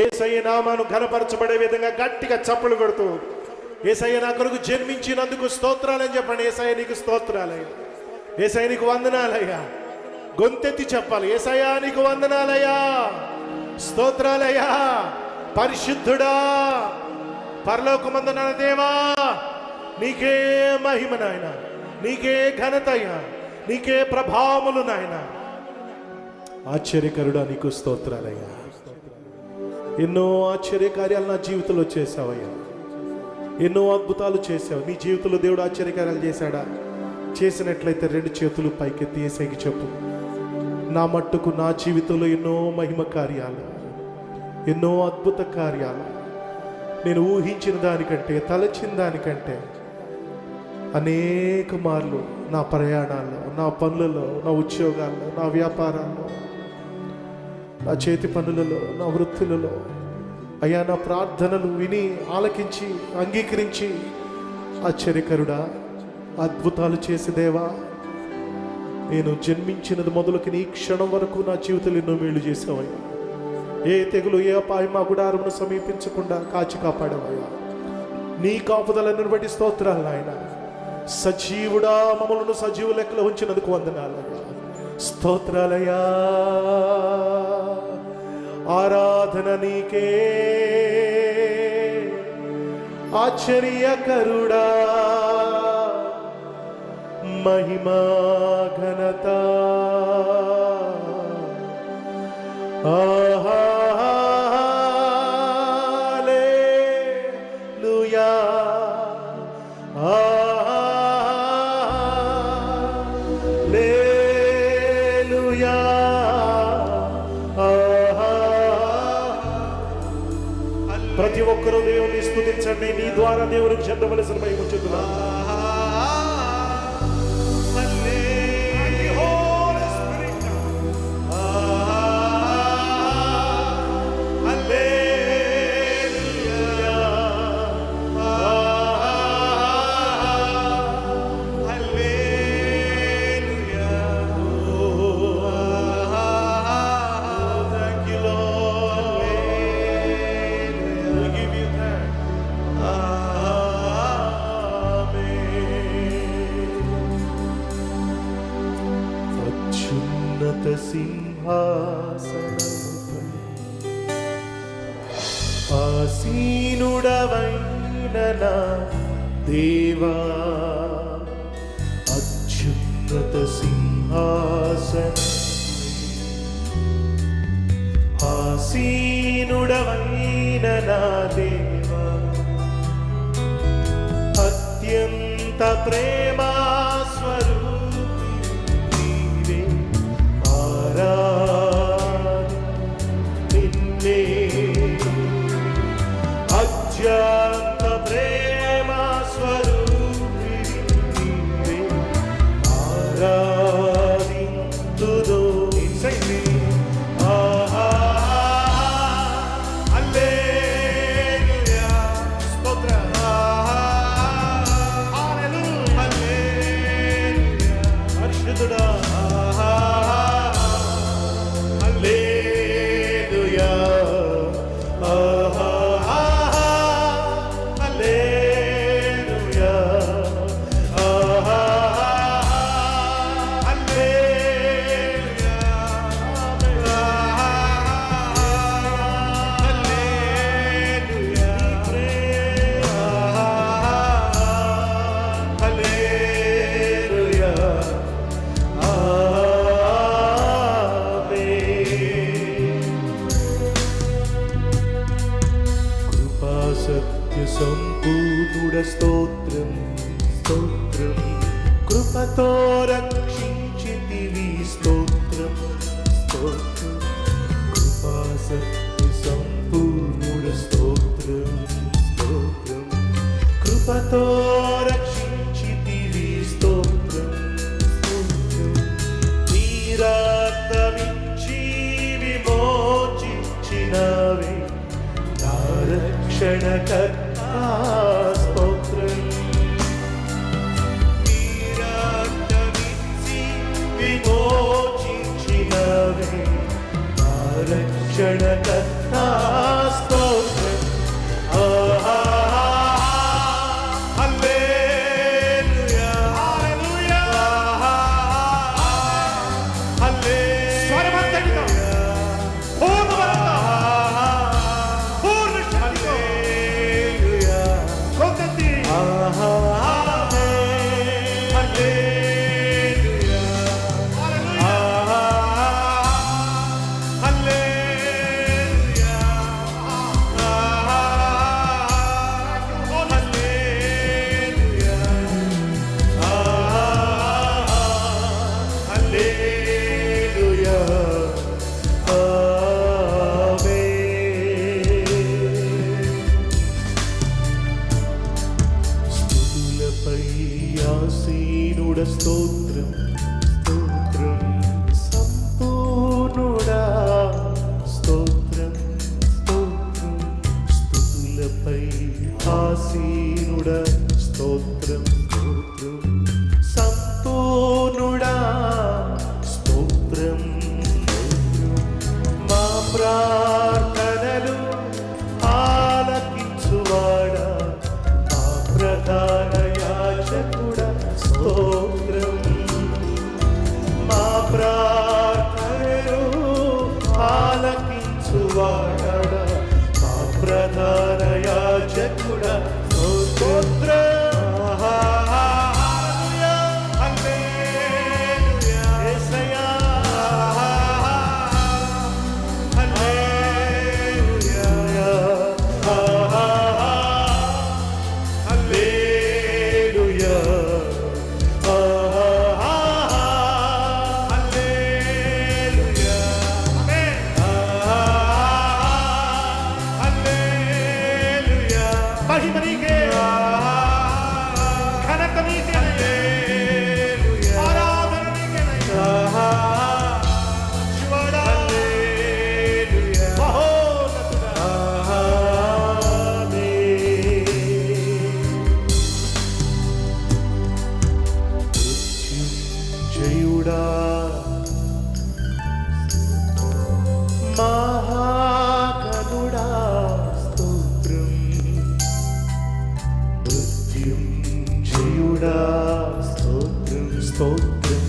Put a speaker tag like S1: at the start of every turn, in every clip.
S1: యేసయ్య నామమును ఘనపరచబడే విధంగా గట్టిగా చప్పలు కొడుతూ యేసయ్య నా కొరకు జన్మించినందుకు స్తోత్రాలని చెప్పండి. యేసయ్య నీకు స్తోత్రాలయ్యా, యేసయ్య నీకు వందనాలయ్యా. గొంతెత్తి చెప్పాలి, యేసయ్య నీకు వందనాలయ్యా, స్తోత్రాలయ్యా. పరిశుద్ధుడా, పరలోకమందున్న దేవా, నీకే మహిమ నాయన, నీకే ఘనతయ్యా, నీకే ప్రభావములు నాయన. ఆశ్చర్యకరుడా నీకు స్తోత్రాలయ్యా. ఎన్నో ఆశ్చర్యకార్యాలు నా జీవితంలో చేశావయ్యా, ఎన్నో అద్భుతాలు చేశావు. నీ జీవితంలో దేవుడు ఆశ్చర్యకార్యాలు చేశాడా? చేసినట్లయితే రెండు చేతులు పైకెత్తి యేసయ్యకి చెప్పు, నా మట్టుకు నా జీవితంలో ఎన్నో మహిమ కార్యాలు, ఎన్నో అద్భుత కార్యాలు నేను ఊహించిన దానికంటే, తలచిన దానికంటే అనేక మార్లు నా ప్రయాణాల్లో, నా పనులలో, నా ఉద్యోగాల్లో, నా వ్యాపారాల్లో, నా చేతి పనులలో, నా వృత్తులలో అయ్యా నా ప్రార్థనలు విని ఆలకించి అంగీకరించి ఆశ్చర్యకరుడా, అద్భుతాలు చేసే దేవా, నేను జన్మించినది మొదలుకి నీ క్షణం వరకు నా జీవితంలో ఎన్నో మేలు చేసావయ్యా. ఏ తెగులు, ఏ అపాయం మా గుడారమును సమీపించకుండా కాచి కాపాడవయ్యా. నీ కాపుదలను బట్టి స్తోత్రాలు నాయన. సజీవుడా, మమ్మలను సజీవ లెక్కలో ఉంచినందుకు వందనాలయ్యా, స్తోత్రాలయ్యా. ఆరాధన నీకే ఆశ్చర్యకరుడా, మహిమా ఘనత హల్లెలూయా, హల్లెలూయా. ప్రతి ఒక్కరూ దేవుని స్తుతించండి. నీ ద్వారా దేవునికి చెందవలసిన మహిమ చెందుతున్నాను. సింహాసనముపై ఆసీనుడవైన నా దేవా, అత్యున్నత సింహాసనముపై ఆసీనుడవైన నా దేవా, అత్యంత ప్రేమా స్వరూపి నీవే. నిన్నే అత్యంత ప్రేమ స్వరూపి నీవే, ఆరాధింతును. హల్లెలూయా, స్తోత్రం, హల్లెలూయా. పరిశుద్ధుడా, సంపూర్ణుడ స్తోత్రం, స్తోత్రం. కృపతో రక్షించితివి, స్తోత్రం, స్తోత్రం. కృపా సత్య సంపూర్ణుడ స్తోత్రం, స్తోత్రం. కృపతో రక్షించితివి, స్తోత్రం, స్తోత్రం. నీరాత్తమించి విమోచించినవే రక్షణకర్తా, స్తోత్రం. నీరాత్తమించి విమోచించినవే రక్షణకర్తా, స్తుతులపై ఆసీనుడా స్తోత్రం స్తోత్రం సంపూర్ణుడా స్తోత్రం మా ప్రార్థనలు ఆలకించువాడా మా ప్రధాన యాజకుడా స్తోత్రం మా ప్రార్థనలు ఆలకించువాడా మా ప్రధాన యాజకుడా స్తోత్రం మహాగణుడా స్తోత్రం మృత్యుంజయుడా స్తోత్రం స్తోత్రం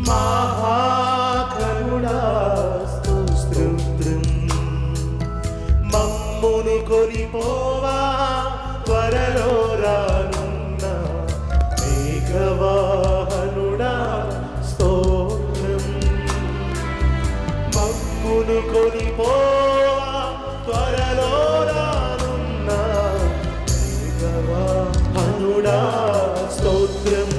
S1: మహాగణుడా స్తోత్రం మమ్మును కొనిపోవా త్వరలో రానున్న మేఘవాహనుడా స్తోత్రం మమ్మును కొనిపోవా త్వరలో రానున్న మేఘవాహనుడా స్తోత్రం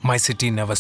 S2: My city never